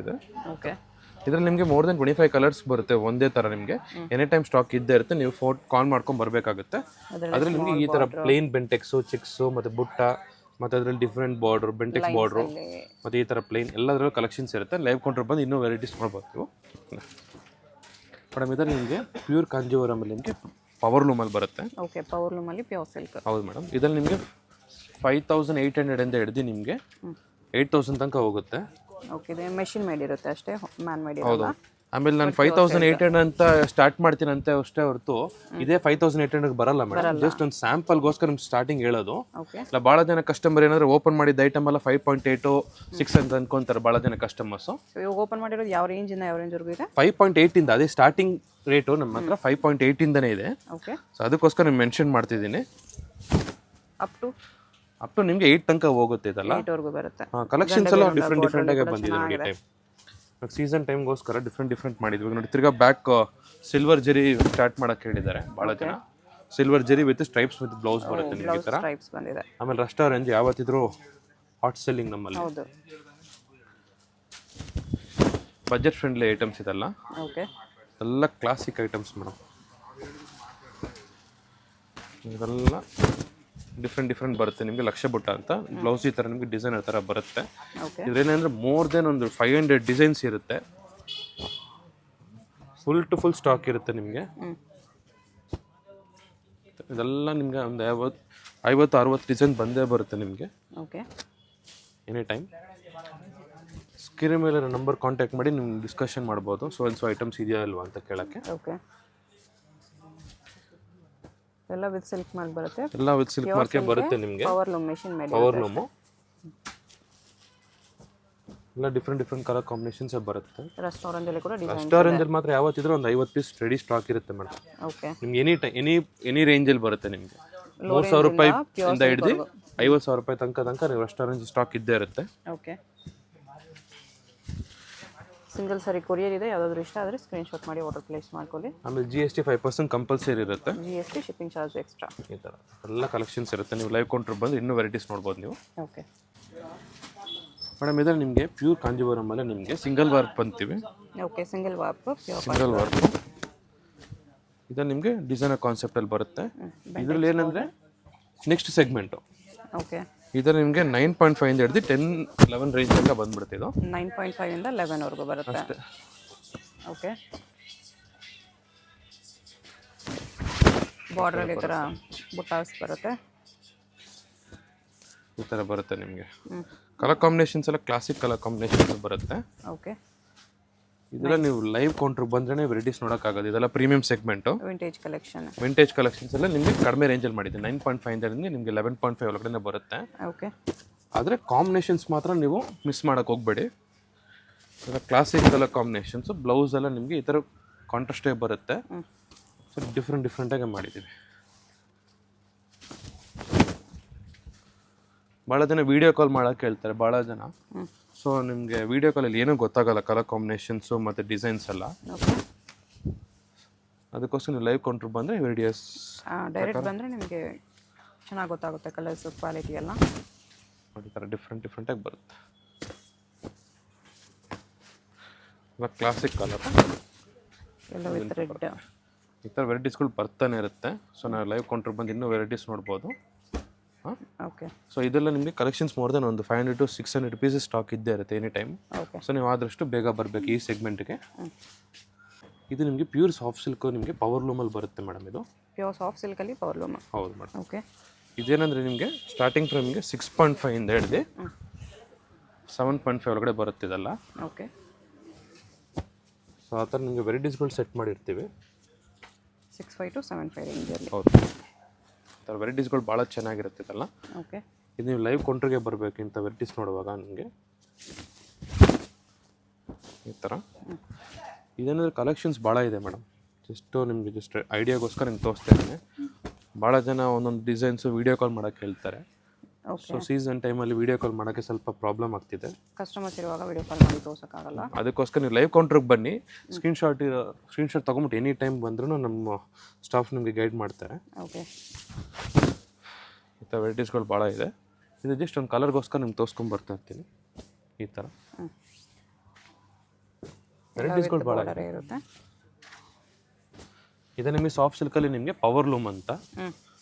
ಇದೆ. ಓಕೆ, ಇದರಲ್ಲಿ ನಿಮಗೆ ಮೋರ್ ದೆನ್ 25 ಕಲರ್ಸ್ ಬರುತ್ತೆ ಒಂದೇ ಥರ. ನಿಮಗೆ ಎನಿ ಟೈಮ್ ಸ್ಟಾಕ್ ಇದ್ದೇ ಇರುತ್ತೆ. ನೀವು ಕಾಲ್ ಮಾಡ್ಕೊಂಡು ಬರಬೇಕಾಗುತ್ತೆ. ಅದರಲ್ಲಿ ನಿಮಗೆ ಈ ಥರ ಪ್ಲೇನ್ ಬೆಂಟೆಕ್ಸು, ಚಿಕ್ಸು ಮತ್ತು ಬುಟ್ಟ, ಮತ್ತು ಅದರಲ್ಲಿ ಡಿಫ್ರೆಂಟ್ ಬಾರ್ಡ್ರು, ಬೆಂಟೆಕ್ಸ್ ಬಾರ್ಡ್ರು ಮತ್ತು ಈ ಥರ ಪ್ಲೇನ್ ಎಲ್ಲದರಲ್ಲೂ ಕಲೆಕ್ಷನ್ಸ್ ಇರುತ್ತೆ. ಲೈವ್ ಕೌಂಟರ್ ಬಂದು ಇನ್ನೂ ವೆರೈಟೀಸ್ ನೋಡ್ಬೋದು ನೀವು. ಮೇಡಮ್ ಇದರಲ್ಲಿ ನಿಮಗೆ ಪ್ಯೂರ್ ಕಾಂಜೀವರಮಲ್ಲಿ ನಿಮಗೆ ಪವರ್ ಲೂಮಲ್ಲಿ ಬರುತ್ತೆ. ಓಕೆ, ಪವರ್ ಲೂಮಲ್ಲಿ ಪ್ಯೂರ್ ಸಿಲ್ಕ್. ಹೌದು ಮೇಡಮ್, ಇದರಲ್ಲಿ ನಿಮಗೆ 5,800 ಅಂತ ಹಿಡಿದು ನಿಮಗೆ 8,000 ತನಕ ಹೋಗುತ್ತೆ. ಓಕೆ, ಇದು ಮೆಷಿನ್ ಮೇಡ್ ಇರುತ್ತೆ ಅಷ್ಟೇ, ಮ್ಯಾನ್ ಮೇಡ್ ಹೌದು. ಇರಲ್ಲ. ಆಮೇಲೆ ನಾನು 5,800 ಅಂತ ಸ್ಟಾರ್ಟ್ ಮಾಡ್ತೀನಿ ಅಂತ ಅಷ್ಟೇ ಹೊರತು ಇದೇ 5,800 ಬರಲ್ಲ ಮೇಡಮ್. ಜಸ್ಟ್ ಒಂದು ಸ್ಯಾಂಪಲ್ಗೋಸ್ಕರ ನಿಮ್ಗೆ ಸ್ಟಾರ್ಟಿಂಗ್ ಹೇಳೋದು. ಓಕೆ, ಇಲ್ಲ ಭಾಳ ಜನ ಕಸ್ಟಮರ್ ಏನಾದರೂ ಓಪನ್ ಮಾಡಿದ ಐಟಮ್ ಎಲ್ಲ 5.8, 6 ಅಂತ ಅನ್ಕೊಂತಾರೆ ಭಾಳ ಜನ ಕಸ್ಟಮರ್ಸು. ಇವಾಗ ಓಪನ್ ಮಾಡಿರೋದು ಯಾವ ರೇಂಜಿಂದ ಯಾವ ರೇಂಜ್ವರೆಗೂ ಇದೆ? 5.8 ಇಂದ, ಅದೇ ಸ್ಟಾರ್ಟಿಂಗ್ ರೇಟು ನಮ್ಮ ಹತ್ರ 5.8 ಇಂದನೇ ಇದೆ. ಓಕೆ, ಸೊ ಅದಕ್ಕೋಸ್ಕರ ನಾನು ಮೆನ್ಷನ್ ಮಾಡ್ತಿದ್ದೀನಿ. ಅಪ್ ಟು ನಿಮಗೆ 8 ತನಕ ಹೋಗುತ್ತೆ. ಇದಲ್ಲ 8 ವರೆಗೂ ಬರುತ್ತೆ. ಕಲೆಕ್ಷನ್ಸ್ ಎಲ್ಲ ಡಿಫ್ರೆಂಟ್ ಆಗಿ ಬಂದಿದೆ ನೋಡಿ. ಟೈಮ್ ಸೀಸನ್ ಟೈಮ್ಗೋಸ್ಕರ ಡಿಫ್ರೆಂಟ್ ಮಾಡಿದ್ವಿ ನೋಡಿ. ತಿರ್ಗಾ ಬ್ಯಾಕ್ ಸಿಲ್ವರ್ ಜರಿ ಸ್ಟಾರ್ಟ್ ಮಾಡಕ್ಕೆ ಹೇಳಿದ್ದಾರೆ ಭಾಳ ಜನ. ಸಿಲ್ವರ್ ಜರಿ ವಿತ್ ಸ್ಟ್ರೈಪ್ಸ್ ವಿತ್ ಬ್ಲೌಸ್ ಬರುತ್ತೆ ನಿಮಗೆ ಈ ಥರ. ಸ್ಟ್ರೈಪ್ಸ್ ಬಂದಿದೆ. ಆಮೇಲೆ ರೆಸ್ಟೋರೆಂಟ್ ಯಾವತ್ತಿದ್ರು ಹಾಟ್ ಸೆಲ್ಲಿಂಗ್ ನಮ್ಮಲ್ಲಿ. ಹೌದು, ಬಜೆಟ್ ಫ್ರೆಂಡ್ಲಿ ಐಟಮ್ಸ್ ಇದೆಲ್ಲ. ಓಕೆ, ಎಲ್ಲ ಕ್ಲಾಸಿಕ್ ಐಟಮ್ಸ್ ಮೇಡಮ್. ಇದೆಲ್ಲ ಡಿಫ್ರೆಂಟ್ ಬರುತ್ತೆ ನಿಮಗೆ. ಲಕ್ಷ ಬುಟ್ಟ ಅಂತ ಬ್ಲೌಸ್ ಈ ಥರ ನಿಮಗೆ ಡಿಸೈನ್ ಥರ ಬರುತ್ತೆ. ಓಕೆ, ಇದ್ರೇನಂದ್ರೆ ಮೋರ್ ದೆನ್ ಒಂದು 500 ಡಿಸೈನ್ಸ್ ಇರುತ್ತೆ. ಫುಲ್ ಟು ಫುಲ್ ಸ್ಟಾಕ್ ಇರುತ್ತೆ ನಿಮಗೆ. ಇದೆಲ್ಲ ನಿಮಗೆ ಒಂದು 50-60 ಡಿಸೈನ್ ಬಂದೇ ಬರುತ್ತೆ ನಿಮಗೆ. ಓಕೆ, ಎನಿ ಟೈಮ್ ಸ್ಕ್ರೀನ್ ಮೇಲೆ ನಂಬರ್ ಕಾಂಟ್ಯಾಕ್ಟ್ ಮಾಡಿ ನೀವು ಡಿಸ್ಕಷನ್ ಮಾಡ್ಬೋದು. ಸೊ ಐಟಮ್ಸ್ ಇದೆಯಾ ಅಲ್ವಾ ಅಂತ ಕೇಳೋಕ್ಕೆ. ಓಕೆ, ಎಲ್ಲ ವಿತ್ ಸಿಲ್ಕ್ ಮಾರ್ಕ್ ಬರುತ್ತೆ. ಎಲ್ಲ ವಿತ್ ಸಿಲ್ಕ್ ಮಾರ್ಕೆ ಬರುತ್ತೆ ನಿಮಗೆ. Power loom machine made, power loom ಎಲ್ಲ ಡಿಫ್ರೆಂಟ್ ಕಲರ್ ಕಾಂಬಿನೇಷನ್ಸ್ ಬರುತ್ತೆ. ರೆಸ್ಟೋರೆಂಟಲ್ಲಿ ಕೂಡ ಡಿಸೈನ್. ರೆಸ್ಟೋರೆಂಟಲ್ಲಿ ಮಾತ್ರ ಯಾವತ್ತಿದ್ರೂ ಒಂದು 50 ಪೀಸ್ ರೆಡಿ ಸ್ಟಾಕ್ ಇರುತ್ತೆ ಮೇಡಮ್. ಓಕೆ, ನಿಮ್ಗೆ ಎನಿ ರೇಂಜಲ್ಲಿ ಬರುತ್ತೆ ನಿಮಗೆ. 3,000 ರೂಪಾಯಿ ಇಂದ ಹಿಡಿದು 50,000 ರೂಪಾಯಿ ತನಕ ನೀವು ರೆಸ್ಟೋರೆಂಟ್ ಸ್ಟಾಕ್ ಇದ್ದೇ ಇರುತ್ತೆ. ಓಕೆ, ಸಿಂಗಲ್ ಸಾರಿ ಕೊರಿಯರ್ ಇದೆ. ಯಾವುದಾದ್ರೂ ಇಷ್ಟ ಆದರೆ ಸ್ಕ್ರೀನ್ಶಾಟ್ ಮಾಡಿ ಆರ್ಡರ್ ಪ್ಲೇಸ್ ಮಾಡ್ಕೊಳ್ಳಿ. ಆಮೇಲೆ GST 5% ಕಂಪಲ್ಸರಿ ಇರುತ್ತೆ. GST shipping charge extra. ಈ ಥರ ಎಲ್ಲ ಕಲೆಕ್ಷನ್ಸ್ ಇರುತ್ತೆ. ನೀವು ಲೈವ್ ಕೌಂಟರ್ ಬಂದು ಇನ್ನೂ ವೆರೈಟೀಸ್ ನೋಡ್ಬೋದು ನೀವು. ಓಕೆ ಮೇಡಮ್, ಇದರಲ್ಲಿ ನಿಮಗೆ ಪ್ಯೂರ್ ಕಾಂಜೀವರಮಲ್ಲೇ ನಿಮಗೆ ಸಿಂಗಲ್ ವರ್ಕ್ ಬಂತೀವಿ. Okay, single work, single work. ಇದು ನಿಮಗೆ ಡಿಸೈನರ್ ಕಾನ್ಸೆಪ್ಟಲ್ಲಿ ಬರುತ್ತೆ. ಇದರಲ್ಲಿ ಏನಂದರೆ ನೆಕ್ಸ್ಟ್ ಸೆಗ್ಮೆಂಟು. ಓಕೆ, ಇದರಲ್ಲಿ ನಿಮಗೆ 9.5 ಇಂದ ಹಿಡಿದು 10-11 ರೇಂಜ್ ತನಕ ಬಂದ್ಬಿಡುತ್ತೆ. ಇದು 9.5 ಇಂದ 11 ವರೆಗೂ ಬರುತ್ತೆ. ಓಕೆ, ಬಾರ್ಡ್ರಲ್ಲಿ ಈ ಥರ ಬುಟ್ಟಾಸ್ ಬರುತ್ತೆ. ಈ ಥರ ಬರುತ್ತೆ ನಿಮಗೆ. ಕಲರ್ ಕಾಂಬಿನೇಷನ್ಸ್ ಎಲ್ಲ ಕ್ಲಾಸಿಕ್ ಕಲರ್ ಕಾಂಬಿನೇಷನ್ಸ್ ಬರುತ್ತೆ. ಓಕೆ, ಇದೆಲ್ಲ ನೀವು ಲೈವ್ ಕೌಂಟ್ರ್ ಬಂದ್ರೆ ವೆರೈಟೀಸ್ ನೋಡೋಕ್ಕಾಗೋದು. ಇದೆಲ್ಲ ಪ್ರೀಮಿಯಂ ಸೆಗ್ಮೆಂಟು. ವಿಂಟೇಜ್ ಕಲೆಕ್ಷನ್ಸ್ ಎಲ್ಲ ನಿಮಗೆ ಕಡಿಮೆ ರೇಂಜಲ್ಲಿ ಮಾಡಿದೆ. 9.5 ಇಂದ ನಿಮಗೆ 11.5 ಒಳಗಡೆ ಬರುತ್ತೆ. ಓಕೆ, ಆದರೆ ಕಾಂಬಿನೇಷನ್ಸ್ ಮಾತ್ರ ನೀವು ಮಿಸ್ ಮಾಡೋಕ್ಕೆ ಹೋಗಬೇಡಿ. ಇದೆಲ್ಲ ಕ್ಲಾಸಿಕ್ ಕಲರ್ ಕಾಂಬಿನೇಷನ್ಸು. ಬ್ಲೌಸ್ ಎಲ್ಲ ನಿಮಗೆ ಈ ಥರ ಕಾಂಟ್ರಾಸ್ಟೇ ಬರುತ್ತೆ. ಸೊ ಡಿಫ್ರೆಂಟಾಗಿ ಮಾಡಿದ್ದೀವಿ. ಭಾಳ ಜನ ವೀಡಿಯೋ ಕಾಲ್ ಮಾಡೋಕ್ಕೆ ಹೇಳ್ತಾರೆ ಭಾಳ ಜನ. ಸೊ ನಿಮಗೆ ವೀಡಿಯೋ ಕಾಲಲ್ಲಿ ಏನೂ ಗೊತ್ತಾಗಲ್ಲ ಕಲರ್ ಕಾಂಬಿನೇಷನ್ಸು ಮತ್ತು ಡಿಸೈನ್ಸ್ ಎಲ್ಲ. ಅದಕ್ಕೋಸ್ಕರ ನೀವು ಲೈವ್ ಕೌಂಟ್ರ್ ಬಂದರೆ ವೇರಿಯಸ್ ಡೈರೆಕ್ಟ್ ಬಂದರೆ ನಿಮಗೆ ಚೆನ್ನಾಗಿ ಗೊತ್ತಾಗುತ್ತೆ ಕಲರ್ಸು ಕ್ವಾಲಿಟಿ ಎಲ್ಲ. ನೋಡಿ ಈ ಥರ ಡಿಫ್ರೆಂಟಾಗಿ ಬರುತ್ತೆ. ಇವಾಗ ಕ್ಲಾಸಿಕ್ ಕಲರ್ ಎಲ್ಲ ವಿತ್ ರೆಡ್ ಈ ಥರ ವೆರೈಟೀಸ್ಗಳು ಬರ್ತಾನೆ ಇರುತ್ತೆ. ಸೊ ನಾವು ಲೈವ್ ಕೌಂಟ್ರ್ ಬಂದು ಇನ್ನೂ ವೆರೈಟೀಸ್ ನೋಡ್ಬೋದು. ಓಕೆ. ಸೊ ಇದೆಲ್ಲ ನಿಮಗೆ ಕಲೆಕ್ಷನ್ಸ್ ಮೋರ್ ದೆನ್ ಒಂದು 500 to 600 ಪೀಸಸ್ ಸ್ಟಾಕ್ ಇದ್ದೇ ಇರುತ್ತೆ ಎನಿ ಟೈಮ್. ಓಕೆ. ಸೊ ನೀವು ಆದಷ್ಟು ಬೇಗ ಬರಬೇಕು ಈ ಸೆಗ್ಮೆಂಟ್ಗೆ. ಇದು ನಿಮಗೆ ಪ್ಯೂರ್ ಸಾಫ್ಟ್ ಸಿಲ್ಕು ನಿಮಗೆ ಪವರ್ ಲೂಮಲ್ಲಿ ಬರುತ್ತೆ ಮೇಡಮ್. ಇದು ಪ್ಯೂರ್ ಸಾಫ್ಟ್ ಸಿಲ್ಕಲ್ಲಿ ಪವರ್ ಲೂಮ್. ಹೌದು ಮೇಡಮ್. ಓಕೆ. ಇದೇನಂದರೆ ನಿಮಗೆ ಸ್ಟಾರ್ಟಿಂಗ್ ಫ್ರಮ್ ನಿಮಗೆ 6.5 ಇಂದ ಹಿಡಿದು 7.5 ಒಳಗಡೆ ಬರುತ್ತೆ ಇದೆಲ್ಲ. ಓಕೆ. ಸೊ ಆ ಥರ ನಿಮಗೆ ವೆರೈಟೀಸ್ಗಳು ಸೆಟ್ ಮಾಡಿರ್ತೀವಿ. 6.5 to 7.5 ರೇಂಜಲ್ಲಿ. ಹೌದು. ಆ ಥರ ವೆರೈಟೀಸ್ಗಳು ಭಾಳ ಚೆನ್ನಾಗಿರುತ್ತೆ ಇದೆಲ್ಲ. ಓಕೆ. ಇದು ನೀವು ಲೈವ್ ಕೌಂಟ್ರಿಗೆ ಬರಬೇಕು ಇಂಥ ವೆರೈಟೀಸ್ ನೋಡುವಾಗ ನಿಮಗೆ ಈ ಥರ. ಇದೇನಾದ್ರೆ ಕಲೆಕ್ಷನ್ಸ್ ಭಾಳ ಇದೆ ಮೇಡಮ್. ಜಸ್ಟ್ ಐಡಿಯಾಗೋಸ್ಕರ ನಿಮ್ಗೆ ತೋರಿಸ್ತಾ ಇದ್ದೀನಿ. ಭಾಳ ಜನ ಒಂದೊಂದು ಡಿಸೈನ್ಸು ವೀಡಿಯೋ ಕಾಲ್ ಮಾಡೋಕ್ಕೆ ಹೇಳ್ತಾರೆ. ಸೊ ಸೀಸನ್ ಟೈಮಲ್ಲಿ ವೀಡಿಯೋ ಕಾಲ್ ಮಾಡೋಕ್ಕೆ ಸ್ವಲ್ಪ ಪ್ರಾಬ್ಲಮ್ ಆಗ್ತಿದೆ. ಕಸ್ಟಮರ್ಸ್ ಇರುವಾಗ ವೀಡಿಯೋ ಕಾಲ್ ಮಾಡಿ ತೋರ್ಸೋಕ್ಕಾಗಲ್ಲ. ಅದಕ್ಕೋಸ್ಕರ ನೀವು ಲೈವ್ ಕೌಂಟ್ರಿಗೆ ಬನ್ನಿ. ಸ್ಕ್ರೀನ್ಶಾಟ್ ತೊಗೊಂಬಿಟ್ಟು ಎನಿ ಟೈಮ್ ಬಂದ್ರೂ ನಮ್ಮ ಸ್ಟಾಫ್ ನಿಮಗೆ ಗೈಡ್ ಮಾಡ್ತಾರೆ. ಓಕೆ. ಈ ಥರ ವೆರೈಟೀಸ್ಗಳು ಭಾಳ ಇದೆ. ಇದು ಜಸ್ಟ್ ಒಂದು ಕಲರ್ಗೋಸ್ಕರ ನಿಮ್ಗೆ ತೋರಿಸ್ಕೊಂಡು ಬರ್ತಾ ಇರ್ತೀನಿ. ಈ ಥರ ವೆರೈಟೀಸ್ಗಳು ಭಾಳ ಇರುತ್ತೆ. ಇದು ನಿಮಗೆ ಸಾಫ್ಟ್ ಸಿಲ್ಕಲ್ಲಿ ನಿಮಗೆ ಪವರ್ ಲೂಮ್ ಅಂತ.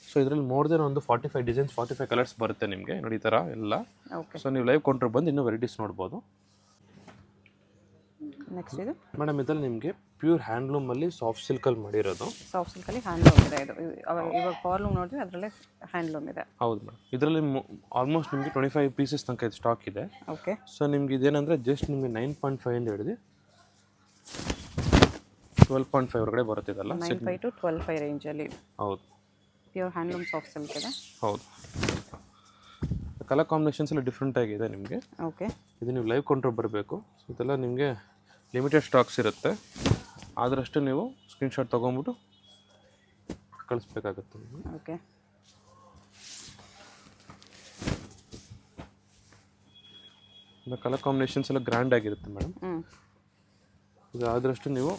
ಸೊ ಇದರಲ್ಲಿ ಮೋರ್ ದೆನ್ ಒಂದು 45 ಡಿಸೈನ್ಸ್ 45 ಕಲರ್ಸ್ ಬರುತ್ತೆ ನಿಮಗೆ. ನೋಡಿ ಈ ಥರ ಎಲ್ಲ. ಸೊ ನೀವು ಲೈವ್ ಕೌಂಟ್ರ್ ಬಂದು ಇನ್ನೂ ವೆರೈಟೀಸ್ ನೋಡ್ಬೋದು. ನೆಕ್ಸ್ಟ್ ಇದು ಮೇಡಮ್ ಇದರಲ್ಲಿ ನಿಮಗೆ ಪ್ಯೂರ್ ಹ್ಯಾಂಡ್ಲೂಮಲ್ಲಿ ಸಾಫ್ಟ್ ಸಿಲ್ಕಲ್ಲಿ ಮಾಡಿರೋದು. ಸಾಫ್ಟ್ ಸಿಲ್ಕಲ್ಲಿ ಹ್ಯಾಂಡ್ಲೂಮ್ ಇದೆ. ಇದು ಇವಾಗ ಪವರ್ ಲೂಮ್ ನೋಡಿದ್ರೆ ಅದರಲ್ಲೇ ಹ್ಯಾಂಡ್ಲೂಮ್ ಇದೆ. ಹೌದು ಮೇಡಮ್. ಇದರಲ್ಲಿ ಆಲ್ಮೋಸ್ಟ್ ನಿಮಗೆ 25 ಪೀಸಸ್ ತನಕ ಇದು ಸ್ಟಾಕ್ ಇದೆ. ಓಕೆ. ಸೊ ನಿಮ್ಗೆ ಇದೇನಂದರೆ ಜಸ್ಟ್ ನಿಮಗೆ 9.5 ಇಂದ ಹಿಡಿದು 12.5 ಹೊರಗಡೆ ಬರುತ್ತೆ ಇದೆಲ್ಲ. 9.5 to 12.5 ರೇಂಜಲ್ಲಿ. ಹೌದು. ಪ್ಯೂರ್ ಹ್ಯಾಂಡ್ಲೂಮ್ ಸಾಫ್ಟ್ ಸಿಲ್ಕ್ ಇದೆ. ಹೌದು. ಕಲರ್ ಕಾಂಬಿನೇಷನ್ಸ್ ಎಲ್ಲ ಡಿಫ್ರೆಂಟ್ ಆಗಿದೆ ನಿಮಗೆ. ಓಕೆ. ಇದು ನೀವು ಲೈವ್ ಕೌಂಟ್ರ್ ಬರಬೇಕು. ಇದೆಲ್ಲ ನಿಮಗೆ ಲಿಮಿಟೆಡ್ ಸ್ಟಾಕ್ಸ್ ಇರುತ್ತೆ. ಆದರಷ್ಟು ನೀವು ಸ್ಕ್ರೀನ್ಶಾಟ್ ತೊಗೊಂಬಿಟ್ಟು ಕಳಿಸ್ಬೇಕಾಗುತ್ತೆ. ಓಕೆ. ಕಲರ್ ಕಾಂಬಿನೇಷನ್ಸ್ ಎಲ್ಲ ಗ್ರ್ಯಾಂಡ್ ಆಗಿರುತ್ತೆ ಮೇಡಮ್. ಇದು ಆದಷ್ಟು ನೀವು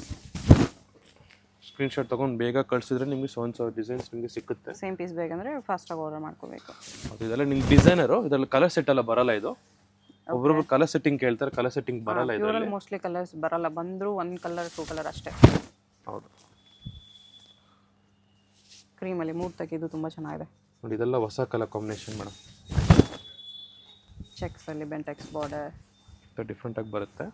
ಸ್ಕ್ರೀನ್ಶಾಟ್ ತೊಗೊಂಡು ಬೇಗ ಕಳಿಸಿದ್ರೆ ನಿಮಗೆ ಸೊ ಡಿಸೈನ್ಸ್ ನಿಮಗೆ ಸಿಕ್ಕುತ್ತೆ. ಸೇಮ್ ಪೀಸ್ ಬೇಕಂದರೆ ಫಾಸ್ಟಾಗಿ ಆರ್ಡರ್ ಮಾಡ್ಕೋಬೇಕು. ಅದು ಇದೆಲ್ಲ ನಿಮ್ಗೆ ಡಿಸೈನರು. ಇದರಲ್ಲಿ ಕಲರ್ ಸೆಟ್ ಎಲ್ಲ ಬರಲ್ಲ. ಇದು ಒಬ್ಬೊಬ್ರು ಕಲರ್ ಸೆಟ್ಟಿಂಗ್ ಕೇಳ್ತಾರೆ. ಕಲರ್ ಸೆಟ್ಟಿಂಗ್ ಬರಲ್ಲ. ಇದರಲ್ಲಿ ಮೋಸ್ಟ್ಲಿ ಕಲರ್ಸ್ ಬರಲ್ಲ. ಬಂದರೂ 1 ಕಲರ್ 2 ಕಲರ್ ಅಷ್ಟೇ. ಹೌದು. ಕ್ರೀಮಲ್ಲಿ 3 ತೆಗೆದು ತುಂಬ ಚೆನ್ನಾಗಿದೆ ನೋಡಿ. ಇದೆಲ್ಲ ಹೊಸ ಕಲರ್ ಕಾಂಬಿನೇಷನ್ ಮೇಡಮ್. ಚೆಕ್ಸಲ್ಲಿ ಬೆಂಟೆಕ್ಸ್ ಬಾರ್ಡರ್ ಡಿಫ್ರೆಂಟಾಗಿ ಬರುತ್ತೆ.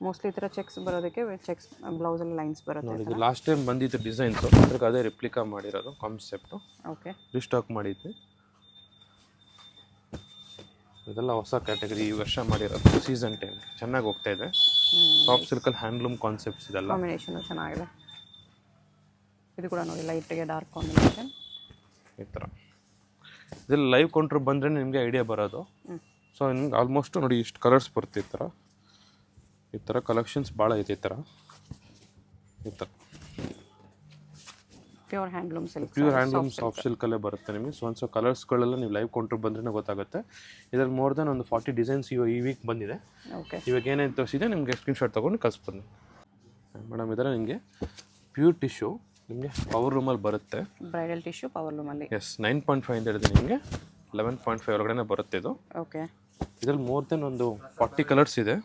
ಮೋಸ್ಟ್ಲಿ ಈ ಥರ ಚೆಕ್ಸ್ ಬರೋದಕ್ಕೆ ಚೆಕ್ಸ್ ಬ್ಲೌಸಲ್ಲಿ ಲೈನ್ಸ್ ಬರುತ್ತೆ. ನೋಡಿ ಇದು ಲಾಸ್ಟ್ ಟೈಮ್ ಬಂದಿದ್ದು ಡಿಸೈನ್ಸು. ಅದ್ರಿಗೆ ಅದೇ ರೆಪ್ಲಿಕಾ ಮಾಡಿರೋದು ಕಾನ್ಸೆಪ್ಟು. ಓಕೆ. ರೀಸ್ಟಾಕ್ ಮಾಡಿದ್ವಿ. ಇದೆಲ್ಲ ಹೊಸ ಕ್ಯಾಟಗರಿ ಈ ವರ್ಷ ಮಾಡಿರೋದು. ಸೀಸನ್ ಟೈಮ್ ಚೆನ್ನಾಗಿ ಹೋಗ್ತಾ ಇದೆ. ಸಾಫ್ಟ್ ಸಿಲ್ಕಲ್ಲಿ ಹ್ಯಾಂಡ್ಲೂಮ್ ಕಾನ್ಸೆಪ್ಟ್ಸ್ ಇದೆಲ್ಲ. ಕಾಂಬಿನೇಷನ್ ಚೆನ್ನಾಗಿದೆ. ಇದು ಕೂಡ ನೋಡಿ ಲೈಟ್ಗೆ ಡಾರ್ಕ್ ಕಾಂಬಿನೇಷನ್ ಈ ಥರ. ಇದರಲ್ಲಿ ಲೈವ್ ಕೌಂಟ್ರ್ ಬಂದರೆ ನಿಮಗೆ ಐಡಿಯಾ ಬರೋದು. ಸೊ ನಿಮ್ಗೆ ಆಲ್ಮೋಸ್ಟ್ ನೋಡಿ ಇಷ್ಟು ಕಲರ್ಸ್ ಬರುತ್ತೆ. ಈ ಥರ ಕಲೆಕ್ಷನ್ಸ್ ಭಾಳ ಇದೆ. ಈ ಥರ pure handloom silk. Pure handloom soft ಸಿಲ್ಕಲ್ಲೇ ಬರುತ್ತೆ ನಿಮಗೆ. ಸೊ ಕಲರ್ಸ್ಗಳೆಲ್ಲ ನೀವು ಲೈವ್ ಕೌಂಟ್ರ್ ಬಂದ್ರೆ ಗೊತ್ತಾಗುತ್ತೆ. ಇದರಲ್ಲಿ ಮೋರ್ ದೆನ್ ಒಂದು 40 ಡಿಸೈನ್ಸ್ ಈ ವೀಕ್ ಬಂದಿದೆ. ಓಕೆ. ಇವಾಗ ಏನೇನು ತೋರಿಸಿದೆ ನಿಮಗೆ ಸ್ಕ್ರೀನ್ಶಾಟ್ ತೊಗೊಂಡು ಕಳಿಸ್ಬೋದು ಮೇಡಮ್. ಇದರ ನಿಮಗೆ ಪ್ಯೂರ್ ಟಿಶ್ಯೂ ನಿಮಗೆ ಪವರ್ ರೂಮಲ್ಲಿ ಬರುತ್ತೆ. ಬ್ರೈಡಲ್ ಟಿಶ್ಯೂ ಪವರ್ ಲೂಮಲ್ಲಿ. ಎಸ್ 9.5 ಅಂತ ಹೇಳಿದೆ ನಿಮಗೆ 11.5 ಒಳಗಡೆ ಬರುತ್ತೆ ಇದು. ಓಕೆ. ಇದರಲ್ಲಿ ಮೋರ್ ದೆನ್ ಒಂದು 40 ಕಲರ್ಸ್ ಇದೆ.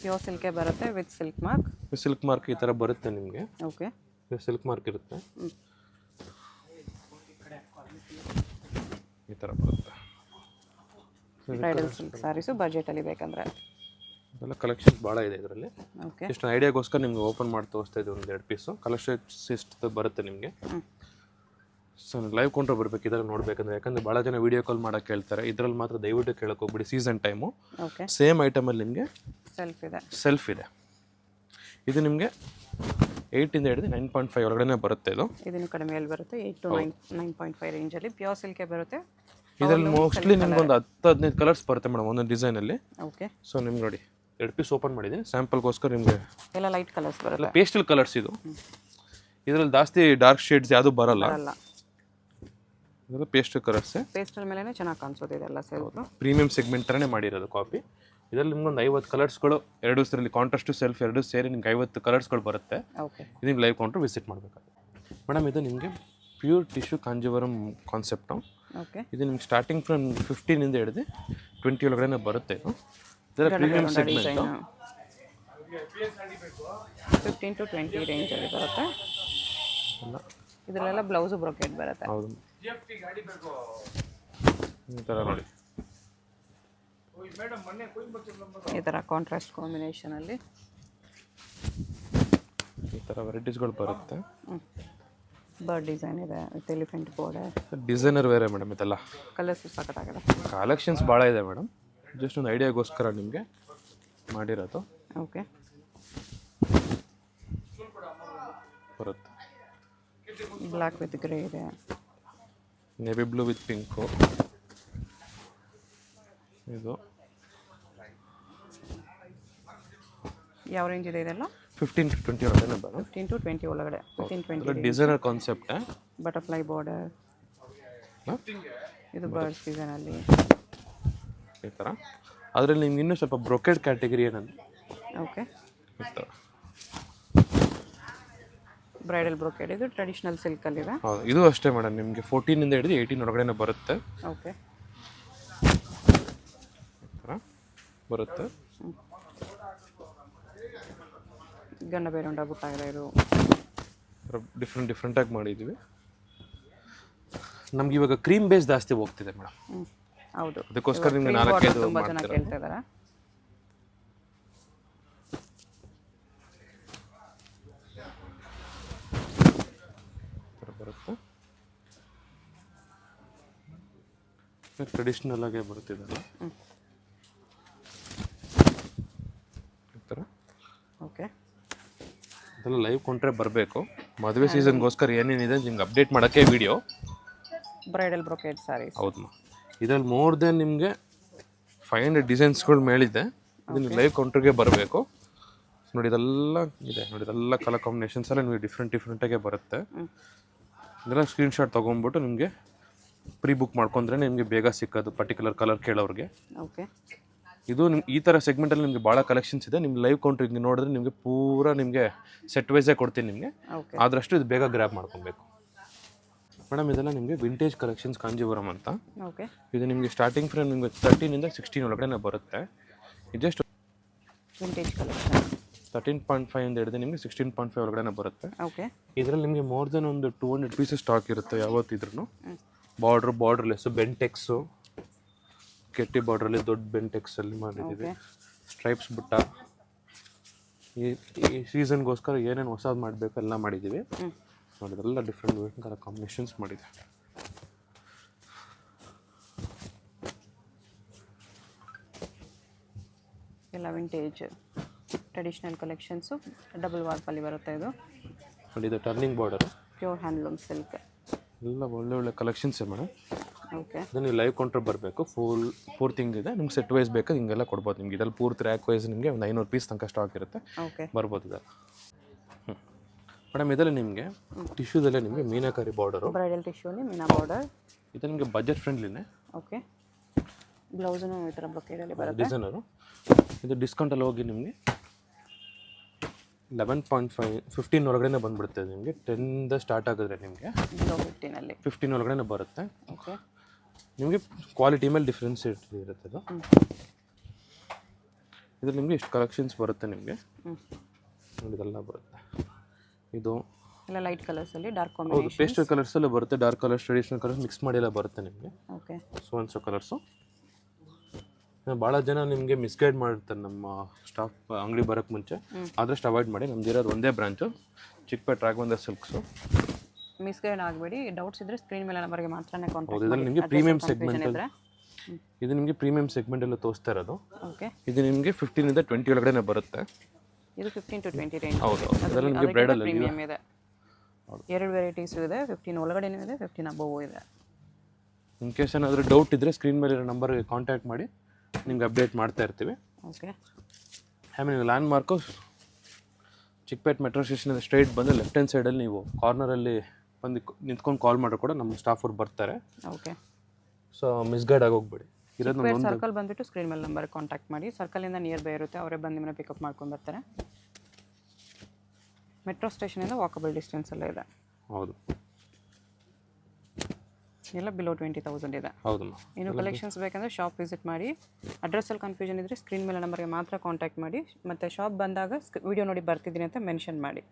ಪ್ಯೂರ್ ಸಿಲ್ಕೆ ಬರುತ್ತೆ with silk mark. Silk mark ಈ ಥರ ಬರುತ್ತೆ ನಿಮಗೆ. ಓಕೆ. ಸಿಲ್ಕ್ ಮಾರ್ಕ್ ಇರುತ್ತೆ. ಈ ಥರ ಬರುತ್ತೆ. ಬ್ರೈಡಲ್ ಸಿಲ್ಕ್ ಸ್ಯಾರೀಸು ಬಜೆಟಲ್ಲಿ ಬೇಕಂದರೆ ಇದೆಲ್ಲ ಕಲೆಕ್ಷನ್ಸ್ ಭಾಳ ಇದೆ ಇದರಲ್ಲಿ. ಓಕೆ. ಇಷ್ಟು ಐಡಿಯಾಗೋಸ್ಕರ ನಿಮ್ಗೆ ಓಪನ್ ಮಾಡಿ ತೋರಿಸ್ತಾ ಇದ್ದೀವಿ. ಒಂದು 2 ಪೀಸು ಕಲೆಕ್ಷನ್ಸ್ ಇಷ್ಟು ಬರುತ್ತೆ ನಿಮಗೆ. ಸೊ ಲೈವ್ ಕೌಂಟ್ರ್ ಬರಬೇಕು ಇದರಲ್ಲಿ ನೋಡಬೇಕಂದ್ರೆ. ಯಾಕಂದರೆ ಭಾಳ ಜನ ವೀಡಿಯೋ ಕಾಲ್ ಮಾಡೋಕ್ಕೆ ಕೇಳ್ತಾರೆ. ಇದರಲ್ಲಿ ಮಾತ್ರ ದಯವಿಟ್ಟು ಕೇಳಕ್ಕೆ ಹೋಗ್ಬಿಡಿ. Season time. ಓಕೆ. ಸೇಮ್ ಐಟಮಲ್ಲಿ ನಿಮಗೆ ಸೆಲ್ಫ್ ಇದೆ. ಇದು ನಿಮಗೆ 8 ಇಂದ ಹಿಡಿದು 9.5 ಒಳಗಡೆ ಬರುತ್ತೆ. ಇದನ್ನು ಕಡಿಮೆಯಲ್ಲಿ ಬರುತ್ತೆ. 8 to 9.5 ರೇಂಜಲ್ಲಿ ಪ್ಯೂರ್ ಸಿಲ್ಕೆ ಬರುತ್ತೆ. ಇದರಲ್ಲಿ ಮೋಸ್ಟ್ಲಿ ನಿಮ್ಗೆ ಒಂದು 10-15 ಕಲರ್ಸ್ ಬರುತ್ತೆ ಮೇಡಮ್ ಒಂದೊಂದು ಡಿಸೈನಲ್ಲಿ. ಓಕೆ. ಸೊ ನಿಮ್ಗೆ ನೋಡಿ 2 ಪೀಸ್ ಓಪನ್ ಮಾಡಿದ್ದೀನಿ ಸ್ಯಾಂಪಲ್ಗೋಸ್ಕರ. ನಿಮಗೆ ಎಲ್ಲ ಲೈಟ್ ಕಲರ್ಸ್ ಬರುತ್ತೆ. ಪೇಸ್ಟಲ್ ಕಲರ್ಸ್ ಇದು. ಇದರಲ್ಲಿ ಜಾಸ್ತಿ ಡಾರ್ಕ್ ಶೇಡ್ಸ್ ಯಾವುದು ಬರಲ್ಲ. ಇದೆಲ್ಲ ಪೇಸ್ಟಲ್ ಕಲರ್ಸೇ. ಪೇಸ್ಟಲ್ ಮೇಲೇ ಚೆನ್ನಾಗಿ ಕಾಣಿಸೋದು ಇದೆಲ್ಲ ಸೆಲ್ಫ್. ಪ್ರೀಮಿಯಂ ಸೆಗ್ಮೆಂಟ್ ಥರನೇ ಮಾಡಿರೋದು ಕಾಪಿ. ಇದರಲ್ಲಿ ನಿಮ್ಗೊಂದು 50 ಕಲರ್ಸ್ಗಳು ಎರಡು ಇದರಲ್ಲಿ ಕಾಂಟ್ರಾಸ್ಟು ಸೆಲ್ಫ್ ಎರಡು ಸೇರಿ ನಿಮ್ಗೆ 50 ಕಲರ್ಸ್ಗಳು ಬರುತ್ತೆ. ಓಕೆ. ಇದು ಲೈವ್ ಕೌಂಟ್ರ್ ವಿಸಿಟ್ ಮಾಡಬೇಕಾಗುತ್ತೆ. ಮೇಡಮ್ ಇದು ನಿಮಗೆ pure tissue Kanjivaram concept. Okay. ಇದು ನಿಮ್ಗೆ ಸ್ಟಾರ್ಟಿಂಗ್ ಫ್ರಮ್ 15 ಹಿಡಿದು 20 ಒಳಗಡೆ ಬರುತ್ತೆ. ಇದು ಇದರ ಪ್ರೀಮಿಯಂ ಸೆಗ್ಮೆಂಟು. 15 to 20 ರೇಂಜಲ್ಲಿ ಬರುತ್ತೆ. ಇದರಲ್ಲೆಲ್ಲ ಬ್ಲೌಸು ಬ್ರೊಕೆಟ್ ಬರುತ್ತೆ. ಹೌದು, ಈ ಥರ ನೋಡಿ, ಈ ಥರ ಕಾಂಟ್ರಾಸ್ಟ್ ಕಾಂಬಿನೇಷನಲ್ಲಿ ಈ ಥರ ವೆರೈಟೀಸ್ಗಳು ಬರುತ್ತೆ. ಬರ್ಡ್ ಡಿಸೈನ್ ಇದೆ ವಿತ್ ಎಲಿಫೆಂಟ್ ಬೋರ್ಡರ್. ಡಿಸೈನರ್ ಬೇರೆ ಮೇಡಮ್ ಇದೆಲ್ಲ. ಕಲರ್ಸ್ ಸಖತ್ತಾಗಿದೆ. ಕಲೆಕ್ಷನ್ಸ್ ಭಾಳ ಇದೆ ಮೇಡಮ್. ಜಸ್ಟ್ ಒಂದು ಐಡಿಯಾಗೋಸ್ಕರ ನಿಮಗೆ ಮಾಡಿರೋದು. ಓಕೆ. ಬರುತ್ತೆ. ಬ್ಲ್ಯಾಕ್ ವಿತ್ ಗ್ರೇ ಇದೆ. Navy blue with pink. ಇದು ಯಾವ ರೇಂಜ್ ಇದೆ ಇದೆಲ್ಲ? 15 to 20 ಒಳಗಡೆ ಬರೋದು. 15 to 20 ಒಳಗಡೆ. 15-20 ಡಿಸೈನರ್ ಕಾನ್ಸೆಪ್ಟ್. Butterfly border. ಇದು ಬರ್ಡ್ಸ್ ಡಿಸೈನಲ್ಲಿ ಈ ಥರ. ಅದರಲ್ಲಿ ನಿಮ್ಗೆ ಇನ್ನೂ ಸ್ವಲ್ಪ ಬ್ರೊಕೆಡ್ ಕ್ಯಾಟಗರಿ ಏನಂದ್ರೆ ಓಕೆ. ಈ ಥರ ಬ್ರೈಡಲ್ ಬ್ರೊಕೆಡ್. ಇದು ಟ್ರೆಡಿಷನಲ್ ಸಿಲ್ಕಲ್ಲಿದೆ. ಹೌದು, ಇದು ಅಷ್ಟೇ ಮೇಡಮ್. ನಿಮಗೆ 14 ಹಿಡಿದು 18 ಒಳಗಡೆ ಬರುತ್ತೆ. ಓಕೆ. ಈ ಥರ ಬರುತ್ತೆ. ಗಂಡ ಬೇರುಂಡ ಬುಟ್ಟ ಇದೆ. ಇದು ಡಿಫ್ರೆಂಟಾಗಿ ಮಾಡಿದ್ದೀವಿ. ನಮ್ಗೆ ಇವಾಗ ಕ್ರೀಮ್ ಬೇಸ್ ಜಾಸ್ತಿ ಹೋಗ್ತಿದೆ ಮೇಡಮ್. ಹೌದು, ಅದಕ್ಕೋಸ್ಕರ ನಿಮ್ಗೆ 4-5 ತುಂಬ ಜನ ಕೇಳ್ತಾ ಇದ್ದಾರೆ. ಬರುತ್ತೆ. ಟ್ರೆಡಿಷ್ನಲ್ ಆಗೇ ಬರುತ್ತಿದ್ದಲ್ಲ ಈ ಥರ. ಓಕೆ. ಅದೆಲ್ಲ ಲೈವ್ ಕೊಂಡ್ರೆ ಬರಬೇಕು. ಮದುವೆ ಸೀಸನ್ಗೋಸ್ಕರ ಏನೇನಿದೆ ನಿಮ್ಗೆ ಅಪ್ಡೇಟ್ ಮಾಡೋಕ್ಕೆ ವಿಡಿಯೋ. Bridal brocade saris. ಹೌದು, ಇದರಲ್ಲಿ ಮೋರ್ ದೆನ್ ನಿಮಗೆ 500 ಡಿಸೈನ್ಸ್ಗಳು ಮೇಲಿದೆ. ಇದನ್ನು ಲೈವ್ ಕೌಂಟ್ರಿಗೆ ಬರಬೇಕು. ನೋಡಿ ಇದೆಲ್ಲ ಇದೆ, ನೋಡಿ ಇದೆಲ್ಲ ಕಲರ್ ಕಾಂಬಿನೇಷನ್ಸ್ ಎಲ್ಲ ನಿಮಗೆ ಡಿಫ್ರೆಂಟಾಗೇ ಬರುತ್ತೆ. ಇದೆಲ್ಲ ಸ್ಕ್ರೀನ್ಶಾಟ್ ತೊಗೊಂಡ್ಬಿಟ್ಟು ನಿಮಗೆ ಪ್ರೀ ಬುಕ್ ಮಾಡ್ಕೊಂಡ್ರೆ ನಿಮಗೆ ಬೇಗ ಸಿಕ್ಕೋದು ಪರ್ಟಿಕ್ಯುಲರ್ ಕಲರ್ ಕೇಳೋರಿಗೆ. ಓಕೆ. ಇದು ಈ ಥರ ಸೆಗ್ಮೆಂಟಲ್ಲಿ ನಿಮಗೆ ಭಾಳ ಕಲೆಕ್ಷನ್ಸ್ ಇದೆ. ನಿಮ್ಗೆ ಲೈವ್ ಕೌಂಟ್ರ್ ಹಿಂಗೆ ನೋಡಿದ್ರೆ ನಿಮಗೆ ಪೂರಾ ನಿಮಗೆ ಸೆಟ್ ವೈಸೇ ಕೊಡ್ತೀನಿ ನಿಮಗೆ. ಆದಷ್ಟು ಇದು ಬೇಗ ಗ್ರ್ಯಾಬ್ ಮಾಡ್ಕೊಬೇಕು ಮೇಡಮ್. ಇದೆಲ್ಲ ನಿಮಗೆ ವಿಂಟೇಜ್ ಕಲೆಕ್ಷನ್ಸ್ ಕಾಂಜೀವರಂ ಅಂತ. ಓಕೆ. ಇದು ನಿಮಗೆ ಸ್ಟಾರ್ಟಿಂಗ್ ಫ್ರಮ್ ನಿಮಗೆ 13 ಇಂದ 16 ಒಳಗಡೆ ಬರುತ್ತೆ. ಇದು ಜಸ್ಟ್ ವಿಂಟೇಜ್ ಕಲೆಕ್ಷನ್. 13.5 ಇಂದ ಹಿಡಿದು ನಿಮಗೆ 16.5 ಒಳಗಡೆ ಬರುತ್ತೆ. ಓಕೆ. ಇದರಲ್ಲಿ ನಿಮಗೆ ಮೋರ್ ದೆನ್ ಒಂದು 200 ಪೀಸಸ್ ಸ್ಟಾಕ್ ಇರುತ್ತೆ ಯಾವತ್ತಿದ್ರೂ. ಬಾರ್ಡರ್ಲೆಸ್ಸು ಬೆಂಟೆಕ್ಸು, ಕೆಟ್ಟಿ ಬಾರ್ಡ್ರಲ್ಲಿ ದೊಡ್ಡ ಬೆಂಟೆಕ್ಸಲ್ಲಿ ಮಾಡಿದ್ದೀವಿ. ಸ್ಟ್ರೈಪ್ಸ್ ಬುಟ್ಟ, ಈ ಸೀಸನ್ಗೋಸ್ಕರ ಏನೇನು ಹೊಸದು ಮಾಡಬೇಕು ಎಲ್ಲ ಮಾಡಿದ್ದೀವಿ. ನೋಡಿ ಇದೆಲ್ಲ ಡಿಫ್ರೆಂಟ್ ಕಲರ್ ಕಾಂಬಿನೇಷನ್ಸ್ ಮಾಡಿದೆ. ಎಲ್ಲ ವಿಂಟೇಜ್ ಟ್ರೆಡಿಷನಲ್ ಕಲೆಕ್ಷನ್ಸು. ಡಬಲ್ ವಾರ್ಪಲ್ಲಿ ಬರುತ್ತೆ ಇದು. ನೋಡಿ ಇದು turning border, pure handloom silk. ಎಲ್ಲ ಒಳ್ಳೆ ಕಲೆಕ್ಷನ್ಸ್ ಇದೆ ಮೇಡಮ್. ಓಕೆ. ಇದನ್ನು ನೀವು ಲೈವ್ ಕೌಂಟ್ರ್ ಬರಬೇಕು. ಫೋರ್ ಥಿಂಗ್ ಇದೆ ನಿಮ್ಗೆ. ಸೆಟ್ ವೈಸ್ ಬೇಕಾದ್ರೆ ಹಿಂಗೆಲ್ಲ ಕೊಡ್ಬೋದು ನಿಮ್ಗೆ. ಇದರಲ್ಲಿ ಪೂರ್ತಿ ರ್ಯಾಕ್ ವೈಸ್ ನಿಮಗೆ ಒಂದು 500 ಪೀಸ್ ತನಕ ಸ್ಟಾಕ್ ಇರುತ್ತೆ. ಓಕೆ. ಬರ್ಬೋದು ಇದೆಲ್ಲ. ಮೇಡಮ್ ಇದರಲ್ಲಿ ನಿಮಗೆ ಟಿಶ್ಯೂದಲ್ಲೇ ನಿಮಗೆ ಮೀನಾಕಾರಿ ಬಾರ್ಡರು. ಬ್ರೈಡಲ್ ಟಿಶ್ಯೂಲಿ ಮೀನಾ ಬಾರ್ಡರ್. ಇದು ನಿಮಗೆ ಬಜೆಟ್ ಫ್ರೆಂಡ್ಲಿನೇ. ಓಕೆ. ಬ್ಲೌಸನ್ನು ಈ ಥರ ಬ್ರೊಕೆಡಲ್ಲಿ ಬರುತ್ತೆ. ಡಿಸೈನರು. ಇದು ಡಿಸ್ಕೌಂಟಲ್ಲಿ ಹೋಗಿ ನಿಮಗೆ 11.5 15 ಒಳಗಡೆ ಬಂದುಬಿಡುತ್ತೆ ನಿಮಗೆ. 10 ಸ್ಟಾರ್ಟ್ ಆಗಿದ್ರೆ ನಿಮಗೆ 15 ಒಳಗಡೆ ಬರುತ್ತೆ. ಓಕೆ. ನಿಮಗೆ ಕ್ವಾಲಿಟಿ ಮೇಲೆ ಡಿಫ್ರೆನ್ಸ್ ಇರುತ್ತೆ ಇದು. ಇದ್ರಲ್ಲಿ ನಿಮಗೆ ಇಷ್ಟು ಕಲೆಕ್ಷನ್ಸ್ ಬರುತ್ತೆ ನಿಮಗೆ. ನೋಡಿ ಇದೆಲ್ಲ ಬರುತ್ತೆ. ಇದು ಎಲ್ಲ ಲೈಟ್ ಕಲರ್ಸಲ್ಲಿ ಡಾರ್ಕ್ ಹೌದು, ಕಾಂಬಿನೇಷನ್. ಪೇಸ್ಟಲ್ ಕಲರ್ಸಲ್ಲೂ ಬರುತ್ತೆ. Dark colours, traditional colours mix ಮಾಡಿ ಎಲ್ಲ ಬರುತ್ತೆ ನಿಮಗೆ. ಓಕೆ. So colours. ಭಾಳ ಜನ ನಿಮಗೆ ಮಿಸ್ಗೈಡ್ ಮಾಡಿರ್ತಾರೆ ನಮ್ಮ ಸ್ಟಾಫ್ ಅಂಗಡಿ ಬರೋಕ್ಕೆ ಮುಂಚೆ. ಆದಷ್ಟು ಅವಾಯ್ಡ್ ಮಾಡಿ. ನಮ್ದಿರೋದು ಒಂದೇ branch, Chickpet Raghavendra silks. Misguide ಆಗಬೇಡಿ. ಡೌಟ್ಸ್ ಇದ್ದರೆ ಸ್ಕ್ರೀನ್ ಮೇಲೆ ನಂಬರ್ಗೆ ಮಾತ್ರನೇ ಕಾಂಟ್ಯಾಕ್ಟ್ ಹೌದು. ಇದರಲ್ಲಿ ನಿಮಗೆ ಪ್ರೀಮಿಯಂ ಸೆಗ್ಮೆಂಟ್, ಇದು ನಿಮಗೆ ಪ್ರೀಮಿಯಂ ಸೆಗ್ಮೆಂಟಲ್ಲೂ ತೋರಿಸ್ತಾ ಇರೋದು. ಓಕೆ. ಇದು ನಿಮಗೆ 15 ಇಂದ 20 ಒಳಗಡೆ ಬರುತ್ತೆ. ಇದು 15 to 20 ರೇಂಜ್. ಹೌದು. ಇದರಲ್ಲಿ ನಿಮಗೆ ಬ್ರೈಡಲ್ ಪ್ರೀಮಿಯಂ ಇದೆ. 2 ವೆರೈಟೀಸ್ ಇದೆ. 15 ಒಳಗಡೆನೂ ಇದೆ, 15 ಅಬೋವ್ ಇದೆ. ಇನ್ ಕೇಸ್ ಏನಾದರೂ ಡೌಟ್ ಇದ್ದರೆ ಸ್ಕ್ರೀನ್ ಮೇಲೆ ಇರೋ ನಂಬರ್ಗೆ ಕಾಂಟ್ಯಾಕ್ಟ್ ಮಾಡಿ, ನಿಮ್ಗೆ ಅಪ್ಡೇಟ್ ಮಾಡ್ತಾ ಇರ್ತೀವಿ. ಓಕೆ. ಆಮೇಲೆ ನೀವು ಲ್ಯಾಂಡ್ ಮಾರ್ಕು ಚಿಕ್ಕಪೇಟೆ ಮೆಟ್ರೋ ಸ್ಟೇಷನಿಂದ ಸ್ಟ್ರೈಟ್ ಬಂದು ಲೆಫ್ಟ್ ಹ್ಯಾಂಡ್ ಸೈಡಲ್ಲಿ ನೀವು ಕಾರ್ನರಲ್ಲಿ ಬಂದು ನಿಂತ್ಕೊಂಡು ಕಾಲ್ ಮಾಡಿದ್ರು ಕೂಡ ನಮ್ಮ ಸ್ಟಾಫ್ ಅವ್ರು ಬರ್ತಾರೆ. ಓಕೆ. ಸೊ ಮಿಸ್ಗೈಡ್ ಆಗೋಗ್ಬೇಡಿ. ಇರೋದು ಚಿಕ್ಕಪೇಟೆ ಸರ್ಕಲ್ ಬಂದುಬಿಟ್ಟು ಸ್ಕ್ರೀನ್ ಮೇಲೆ ನಂಬರ್ ಕಾಂಟ್ಯಾಕ್ಟ್ ಮಾಡಿ. ಸರ್ಕಲಿಂದ ನಿಯರ್ ಬೈ ಇರುತ್ತೆ, ಅವರೇ ಬಂದು ನಿಮ್ಮನ್ನ ಪಿಕಪ್ ಮಾಡ್ಕೊಂಡು ಬರ್ತಾರೆ. ಮೆಟ್ರೋ ಸ್ಟೇಷನಿಂದ ವಾಕಬಲ್ ಡಿಸ್ಟೆನ್ಸಲ್ಲೇ ಇದೆ. ಹೌದು, ಎಲ್ಲ ಬಿಲೋ 20,000 ಇದೆ. ಹೌದಮ್ಮ. ಇನ್ನು ಕಲೆಕ್ಷನ್ಸ್ ಬೇಕಂದರೆ ಶಾಪ್ ವಿಸಿಟ್ ಮಾಡಿ. ಅಡ್ರೆಸ್ಸಲ್ಲಿ ಕನ್ಫ್ಯೂಷನ್ ಇದ್ದರೆ ಸ್ಕ್ರೀನ್ ಮೇಲೆ ನಂಬರ್ಗೆ ಮಾತ್ರ ಕಾಂಟ್ಯಾಕ್ಟ್ ಮಾಡಿ. ಮತ್ತು ಶಾಪ್ ಬಂದಾಗ ವಿಡಿಯೋ ನೋಡಿ ಬರ್ತಿದ್ದೀನಿ ಅಂತ ಮೆನ್ಷನ್ ಮಾಡಿ.